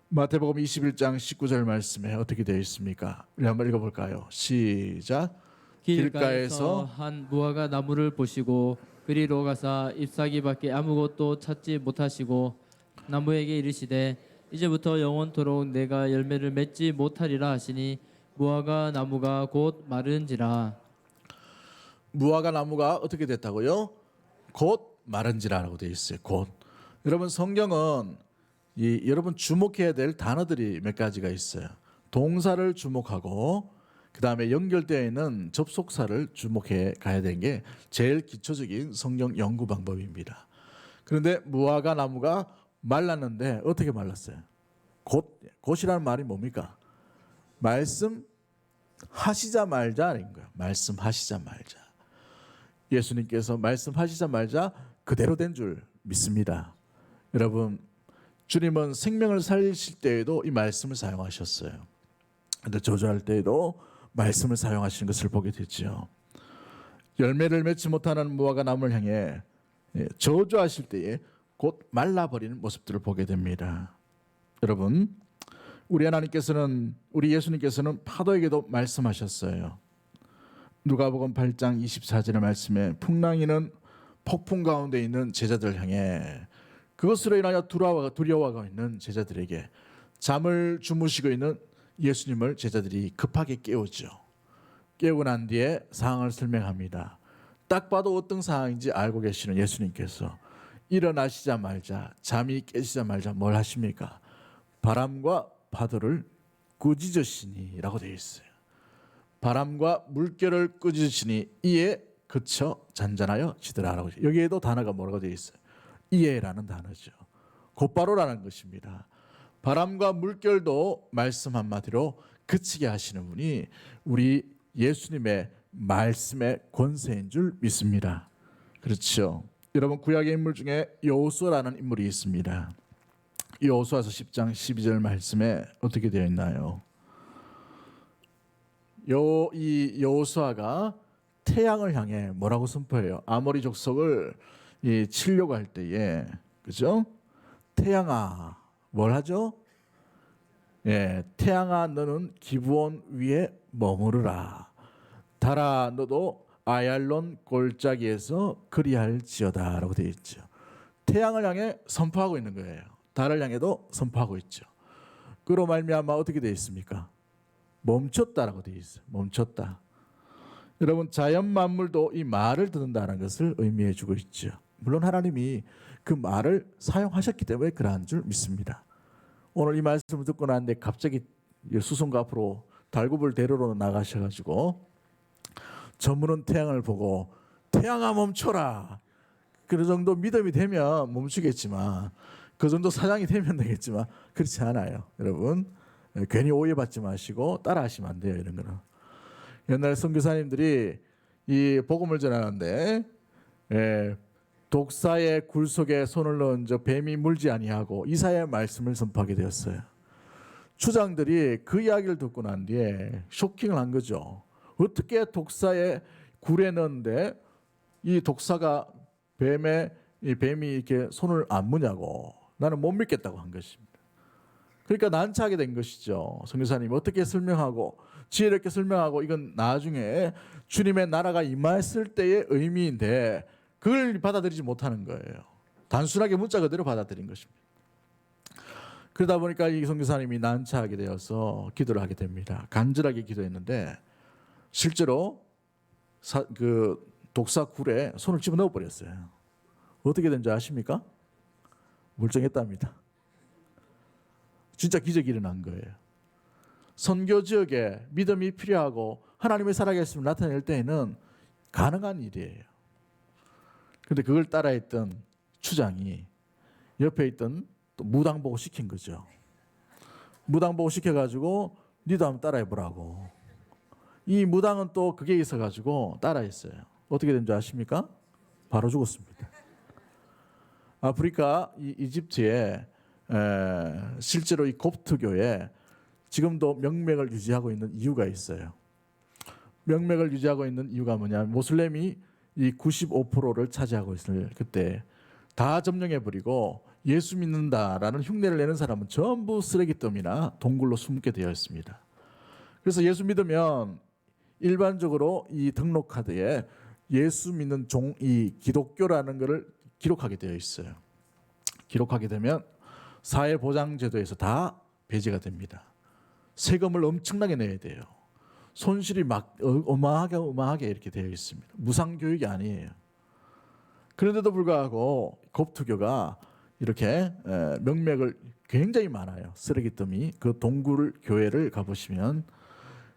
마태복음 21장 19절 말씀에 어떻게 되어 있습니까? 우리 한번 읽어볼까요? 시작. 길가에서 한 무화과 나무를 보시고 그리로 가사 잎사귀밖에 아무것도 찾지 못하시고 나무에게 이르시되 이제부터 영원토록 내가 열매를 맺지 못하리라 하시니 무화과 나무가 곧 마른지라. 무화과 나무가 어떻게 됐다고요? 곧 마른지라라고 되어 있어요. 곧. 여러분, 성경은 여러분 주목해야 될 단어들이 몇 가지가 있어요. 동사를 주목하고 그 다음에 연결되어 있는 접속사를 주목해 가야 되는 게 제일 기초적인 성경 연구 방법입니다. 그런데 무화과 나무가 말랐는데 어떻게 말랐어요? 곧이라는 말이 뭡니까? 말씀하시자말자인 거예요. 말씀하시자말자. 예수님께서 말씀하시자말자 그대로 된 줄 믿습니다. 여러분, 주님은 생명을 살리실 때에도 이 말씀을 사용하셨어요. 그런데 저주할 때에도 말씀을 사용하시는 것을 보게 되죠. 열매를 맺지 못하는 무화과 나무를 향해 저주하실 때에 곧 말라버리는 모습들을 보게 됩니다. 여러분, 우리 하나님께서는, 우리 예수님께서는 파도에게도 말씀하셨어요. 누가복음 8장 24절의 말씀에 풍랑이는 폭풍 가운데 있는 제자들 향해 그것으로 인하여 두려워하고 있는 제자들에게 잠을 주무시고 있는 예수님을 제자들이 급하게 깨우죠. 깨우고 난 뒤에 상황을 설명합니다. 딱 봐도 어떤 상황인지 알고 계시는 예수님께서 일어나시자마자, 잠이 깨시자마자 뭘 하십니까? 바람과 파도를 꾸짖으시니 라고 되어 있어요. 바람과 물결을 꾸짖으시니 이에 그쳐 잔잔하여 지더라라고. 여기에도 단어가 뭐라고 되어 있어요? 이에라는 단어죠. 곧바로라는 것입니다. 바람과 물결도 말씀 한마디로 그치게 하시는 분이 우리 예수님의 말씀의 권세인 줄 믿습니다. 그렇죠. 여러분, 구약의 인물 중에 여호수아라는 인물이 있습니다. 여호수아서 10장 12절 말씀에 어떻게 되어 있나요? 이 여호수아가 태양을 향해 뭐라고 선포해요? 아모리 족속을 치려고 할 때에, 그죠? 태양아, 뭘 하죠? 태양아, 너는 기브온 위에 머무르라. 달아, 너도 아얄론 골짜기에서 그리할지어다라고 되어 있죠. 태양을 향해 선포하고 있는 거예요. 달을 향해도 선포하고 있죠. 그로 말미암아 어떻게 되어 있습니까? 멈췄다라고 되어 있어요. 멈췄다. 여러분, 자연 만물도 이 말을 듣는다는 것을 의미해 주고 있죠. 물론 하나님이 그 말을 사용하셨기 때문에 그러한 줄 믿습니다. 오늘 이 말씀을 듣고 나는데 갑자기 수송가 앞으로 달굽을 데리러 나가셔가지고 저무는 태양을 보고 태양아 멈춰라. 그 정도 믿음이 되면 멈추겠지만, 그 정도 사장이 되면 되겠지만 그렇지 않아요. 여러분, 괜히 오해받지 마시고 따라하시면 안 돼요. 이런 거는. 옛날 선교사님들이 이 복음을 전하는데 독사의 굴 속에 손을 넣은 저 뱀이 물지 아니하고 이사야의 말씀을 선포하게 되었어요. 추장들이 그 이야기를 듣고 난 뒤에 쇼킹을 한 거죠. 어떻게 독사의 굴에 넣는데 이 독사가 뱀이 이렇게 손을 안 무냐고, 나는 못 믿겠다고 한 것입니다. 그러니까 난처하게 된 것이죠. 선교사님이 어떻게 설명하고 지혜롭게 설명하고, 이건 나중에 주님의 나라가 임했을 때의 의미인데 그걸 받아들이지 못하는 거예요. 단순하게 문자 그대로 받아들인 것입니다. 그러다 보니까 이 선교사님이 난처하게 되어서 기도를 하게 됩니다. 간절하게 기도했는데 실제로 그 독사 굴에 손을 집어넣어 버렸어요. 어떻게 된지 아십니까? 멀쩡했답니다. 진짜 기적이 일어난 거예요. 선교 지역에 믿음이 필요하고 하나님의 살아계심을 나타낼 때에는 가능한 일이에요. 그런데 그걸 따라했던 추장이 옆에 있던 또 무당보고 시킨 거죠. 무당보고 시켜가지고 니도 한번 따라해보라고. 이 무당은 또 그게 있어가지고 따라했어요. 어떻게 된 줄 아십니까? 바로 죽었습니다. 아프리카 이집트에 실제로 이 kopt교에 지금도 명맥을 유지하고 있는 이유가 있어요. 명맥을 유지하고 있는 이유가 뭐냐면 모슬렘이 이 95%를 차지하고 있을 그때 다 점령해버리고 예수 믿는다라는 흉내를 내는 사람은 전부 쓰레기더미나 동굴로 숨게 되어 있습니다. 그래서 예수 믿으면 일반적으로 이 등록 카드에 예수 믿는 이 기독교라는 것을 기록하게 되어 있어요. 기록하게 되면 사회보장제도에서 다 배제가 됩니다. 세금을 엄청나게 내야 돼요. 손실이 막 어마하게 이렇게 되어 있습니다. 무상교육이 아니에요. 그런데도 불구하고 kopt교가 이렇게 명맥을 굉장히 많아요. 쓰레기더미. 그 동굴 교회를 가보시면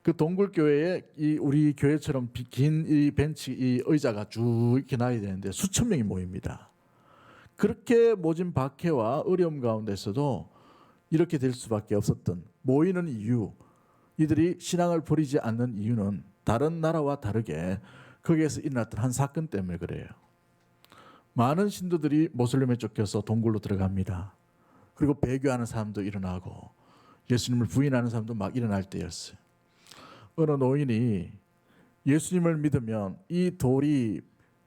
그 동굴 교회에 우리 교회처럼 긴 이 벤치, 이 의자가 쭉 이렇게 놔야 되는데 수천 명이 모입니다. 그렇게 모진 박해와 어려움 가운데서도 이렇게 될 수밖에 없었던 모이는 이유, 이들이 신앙을 버리지 않는 이유는 다른 나라와 다르게 거기에서 일어났던 한 사건 때문에 그래요. 많은 신도들이 모슬렘에 쫓겨서 동굴로 들어갑니다. 그리고 배교하는 사람도 일어나고 예수님을 부인하는 사람도 막 일어날 때였어요. 어느 노인이 예수님을 믿으면 이 돌이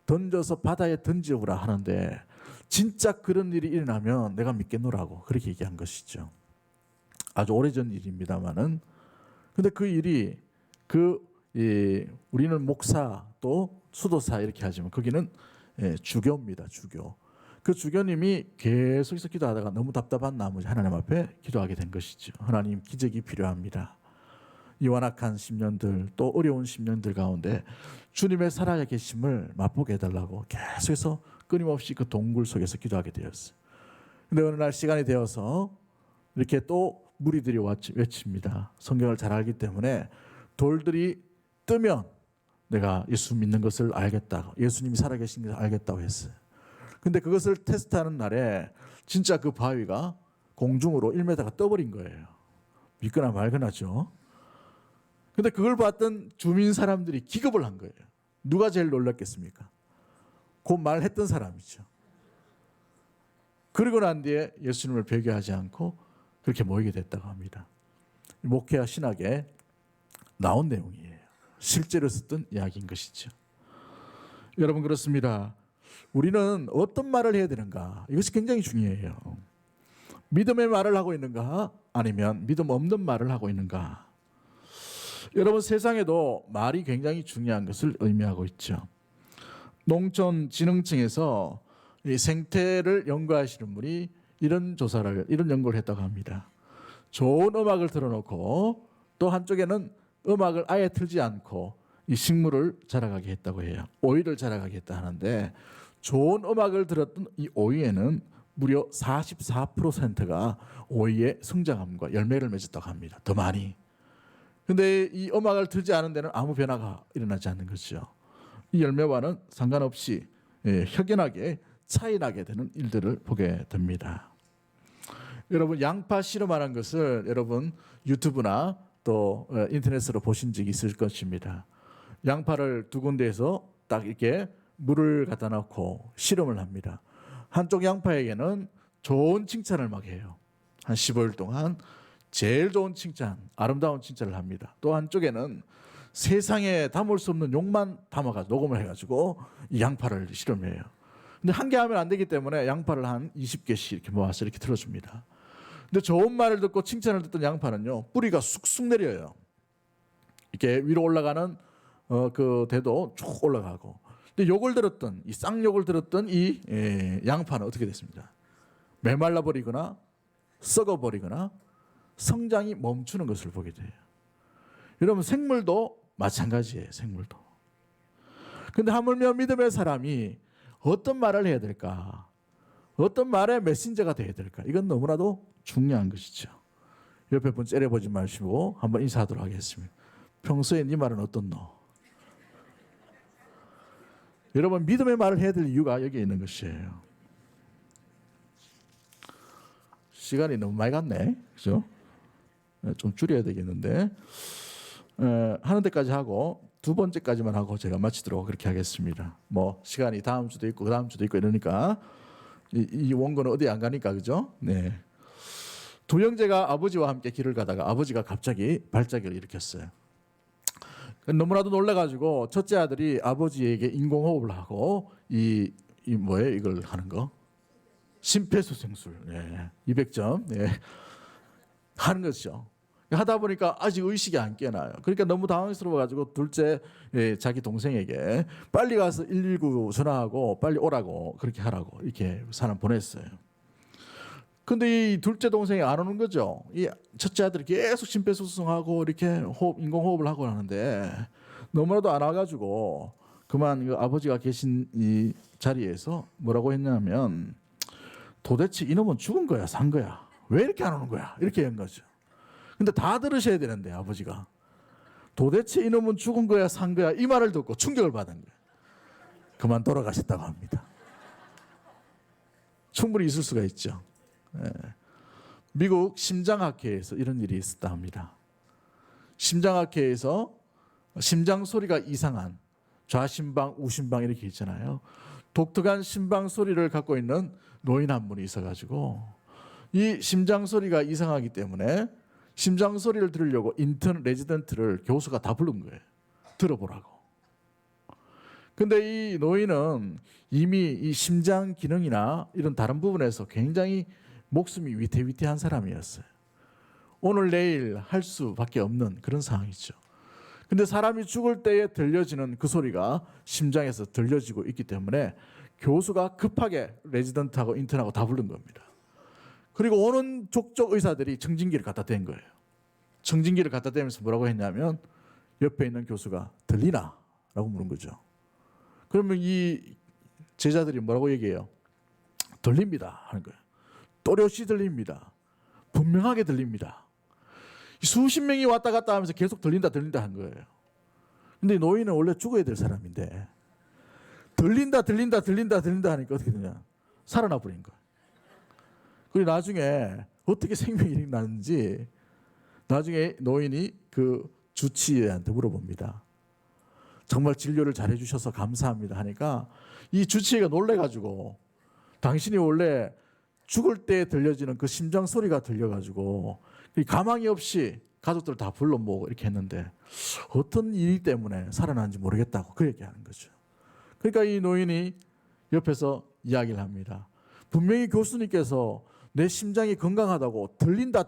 던져서 바다에 던지오라 하는데 진짜 그런 일이 일어나면 내가 믿겠노라고 그렇게 얘기한 것이죠. 아주 오래전 일입니다만은, 근데 그 일이 우리는 목사 또 수도사 이렇게 하지만 거기는 주교입니다. 주교. 그 주교님이 계속해서 기도하다가 너무 답답한 나머지 하나님 앞에 기도하게 된 것이죠. 하나님, 기적이 필요합니다. 이 완악한 10년들 또 어려운 10년들 가운데 주님의 살아계심을 맛보게 해달라고 계속해서 끊임없이 그 동굴 속에서 기도하게 되었어요. 근데 어느 날 시간이 되어서 이렇게 또 무리들이 외칩니다. 성경을 잘 알기 때문에 돌들이 뜨면 내가 예수 믿는 것을 알겠다고, 예수님이 살아계신 것을 알겠다고 했어요. 근데 그것을 테스트하는 날에 진짜 그 바위가 공중으로 1m가 떠버린 거예요. 믿거나 말거나죠. 근데 그걸 봤던 주민 사람들이 기겁을 한 거예요. 누가 제일 놀랐겠습니까? 그 말했던 사람이죠. 그러고 난 뒤에 예수님을 배교하지 않고 그렇게 모이게 됐다고 합니다. 목회와 신학에 나온 내용이에요. 실제로 썼던 이야기인 것이죠. 여러분 그렇습니다. 우리는 어떤 말을 해야 되는가? 이것이 굉장히 중요해요. 믿음의 말을 하고 있는가? 아니면 믿음 없는 말을 하고 있는가? 여러분 세상에도 말이 굉장히 중요한 것을 의미하고 있죠. 농촌진흥청에서 이 생태를 연구하시는 분이 이런 연구를 했다고 합니다. 좋은 음악을 틀어놓고 또 한쪽에는 음악을 아예 틀지 않고 이 식물을 자라가게 했다고 해요. 오이를 자라가게 했다 하는데 좋은 음악을 들었던 이 오이에는 무려 44%가 오이의 성장함과 열매를 맺었다고 합니다. 더 많이. 근데 이 음악을 틀지 않은 데는 아무 변화가 일어나지 않는 거죠. 이 열매와는 상관없이 확연하게 차이나게 되는 일들을 보게 됩니다. 여러분 양파 실험하는 것을 여러분 유튜브나 또 인터넷으로 보신 적이 있을 것입니다. 양파를 두 군데에서 딱 이렇게 물을 갖다 놓고 실험을 합니다. 한쪽 양파에게는 좋은 칭찬을 막 해요. 한 15일 동안 제일 좋은 칭찬, 아름다운 칭찬을 합니다. 또 한쪽에는 세상에 담을 수 없는 욕만 담아가 녹음을 해가지고 이 양파를 실험해요. 근데 한 개 하면 안 되기 때문에 양파를 한 20개씩 이렇게 모아서 이렇게 틀어줍니다. 근데 좋은 말을 듣고 칭찬을 듣던 양파는요 뿌리가 쑥쑥 내려요. 이렇게 위로 올라가는 그 대도 쭉 올라가고. 근데 욕을 들었던 이 쌍욕을 들었던 이 양파는 어떻게 됐습니다? 메말라 버리거나 썩어 버리거나 성장이 멈추는 것을 보게 돼요. 여러분 생물도 마찬가지예요. 생물도. 근데 하물며 믿음의 사람이 어떤 말을 해야 될까? 어떤 말의 메신저가 되어야 될까? 이건 너무나도 중요한 것이죠. 옆에 분 째려보지 마시고 한번 인사하도록 하겠습니다. 평소에 네 말은 어떻노? 여러분 믿음의 말을 해야 될 이유가 여기에 있는 것이에요. 시간이 너무 많이 갔네. 그죠? 좀 줄여야 되겠는데 하는 데까지 하고 두 번째까지만 하고 제가 마치도록 그렇게 하겠습니다. 뭐 시간이 다음 주도 있고 그다음 주도 있고 이러니까 이 원고는 어디 안 가니까 그죠? 네. 두 형제가 아버지와 함께 길을 가다가 아버지가 갑자기 발작을 일으켰어요. 너무나도 놀라가지고 첫째 아들이 아버지에게 인공호흡을 하고 이 뭐예요? 이걸 하는 거? 심폐소생술. 네. 200점. 네. 하는 것이죠. 하다 보니까 아직 의식이 안 깨나요. 그러니까 너무 당황스러워가지고 둘째 자기 동생에게 빨리 가서 119 전화하고 빨리 오라고 그렇게 하라고 이렇게 사람 보냈어요. 근데 이 둘째 동생이 안 오는 거죠. 이 첫째 아들이 계속 심폐소생하고 이렇게 인공호흡을 하고 하는데 너무나도 안 와가지고 그만 그 아버지가 계신 이 자리에서 뭐라고 했냐면 도대체 이놈은 죽은 거야 산 거야 왜 이렇게 안 오는 거야 이렇게 한 거죠. 근데 다 들으셔야 되는데 아버지가 도대체 이놈은 죽은 거야 산 거야 이 말을 듣고 충격을 받은 거예요. 그만 돌아가셨다고 합니다. 충분히 있을 수가 있죠. 미국 심장학회에서 이런 일이 있었다 합니다. 심장학회에서 심장 소리가 이상한 좌심방, 우심방 이렇게 있잖아요. 독특한 심방 소리를 갖고 있는 노인 한 분이 있어가지고 이 심장 소리가 이상하기 때문에 심장 소리를 들으려고 인턴 레지던트를 교수가 다 부른 거예요. 들어보라고. 근데 이 노인은 이미 이 심장 기능이나 이런 다른 부분에서 굉장히 목숨이 위태위태한 사람이었어요. 오늘 내일 할 수밖에 없는 그런 상황이죠. 근데 사람이 죽을 때에 들려지는 그 소리가 심장에서 들려지고 있기 때문에 교수가 급하게 레지던트하고 인턴하고 다 부른 겁니다. 그리고 오는 족족 의사들이 청진기를 갖다 댄 거예요. 청진기를 갖다 대면서 뭐라고 했냐면 옆에 있는 교수가 들리나? 라고 물은 거죠. 그러면 이 제자들이 뭐라고 얘기해요? 들립니다 하는 거예요. 또렷이 들립니다. 분명하게 들립니다. 수십 명이 왔다 갔다 하면서 계속 들린다 한 거예요. 근데 노인은 원래 죽어야 될 사람인데 들린다 하니까 어떻게 되냐? 살아나 버린 거예요. 그리고 나중에 어떻게 생명이 일어나는지 나중에 노인이 그 주치의한테 물어봅니다. 정말 진료를 잘해 주셔서 감사합니다 하니까 이 주치의가 놀래가지고 당신이 원래 죽을 때 들려지는 그 심장 소리가 들려가지고 가망이 없이 가족들 다 불러 모으고 이렇게 했는데 어떤 일 때문에 살아났는지 모르겠다고 그 얘기하는 거죠. 그러니까 이 노인이 옆에서 이야기를 합니다. 분명히 교수님께서 내 심장이 건강하다고 들린다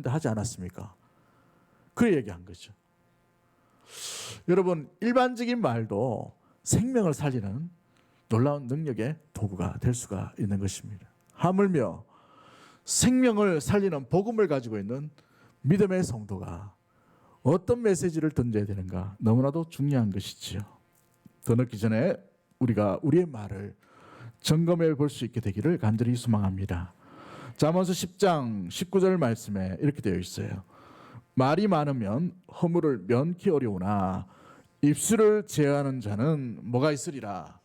하지 않았습니까? 그 얘기한 거죠. 여러분, 일반적인 말도 생명을 살리는 놀라운 능력의 도구가 될 수가 있는 것입니다. 하물며 생명을 살리는 복음을 가지고 있는 믿음의 성도가 어떤 메시지를 던져야 되는가 너무나도 중요한 것이지요. 더 늦기 전에 우리가 우리의 말을 점검해 볼 수 있게 되기를 간절히 소망합니다. 잠언서 10장 19절 말씀에 이렇게 되어 있어요. 말이 많으면 허물을 면키 어려우나 입술을 제어하는 자는 뭐가 있으리라?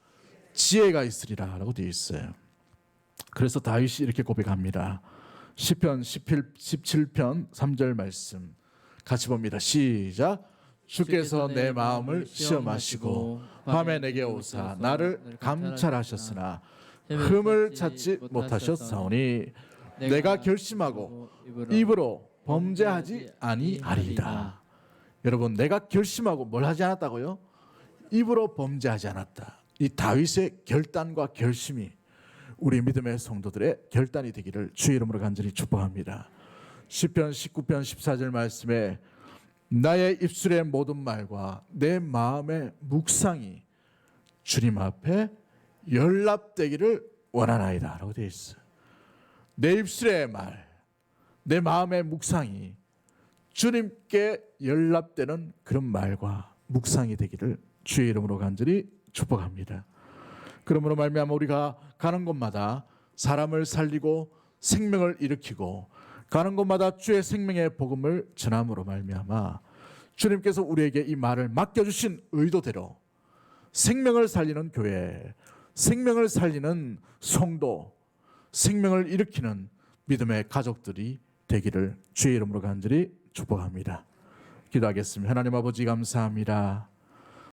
지혜가 있으리라 라고 되어 있어요. 그래서 다윗이 이렇게 고백합니다. 시편 17편 3절 말씀 같이 봅니다. 시작. 주께서 내 마음을 시험하시고 밤에 내게 오사 나를 감찰하셨으나 흠을 찾지 못하셨사오니 내가 결심하고 입으로 범죄하지 아니하리이다. 여러분, 내가 결심하고 뭘 하지 않았다고요? 입으로 범죄하지 않았다. 이 다윗의 결단과 결심이 우리 믿음의 성도들의 결단이 되기를 주의 이름으로 간절히 축복합니다. 시편 19편 14절 말씀에 나의 입술의 모든 말과 내 마음의 묵상이 주님 앞에 연락되기를 원하나이다 라고 되어 있어요. 내 입술의 말, 내 마음의 묵상이 주님께 연락되는 그런 말과 묵상이 되기를 주의 이름으로 간절히 축복합니다. 그러므로 말미암아 우리가 가는 곳마다 사람을 살리고 생명을 일으키고 가는 곳마다 주의 생명의 복음을 전함으로 말미암아 주님께서 우리에게 이 말을 맡겨주신 의도대로 생명을 살리는 교회, 생명을 살리는 성도, 생명을 일으키는 믿음의 가족들이 되기를 주의 이름으로 간절히 축복합니다. 기도하겠습니다. 하나님 아버지 감사합니다.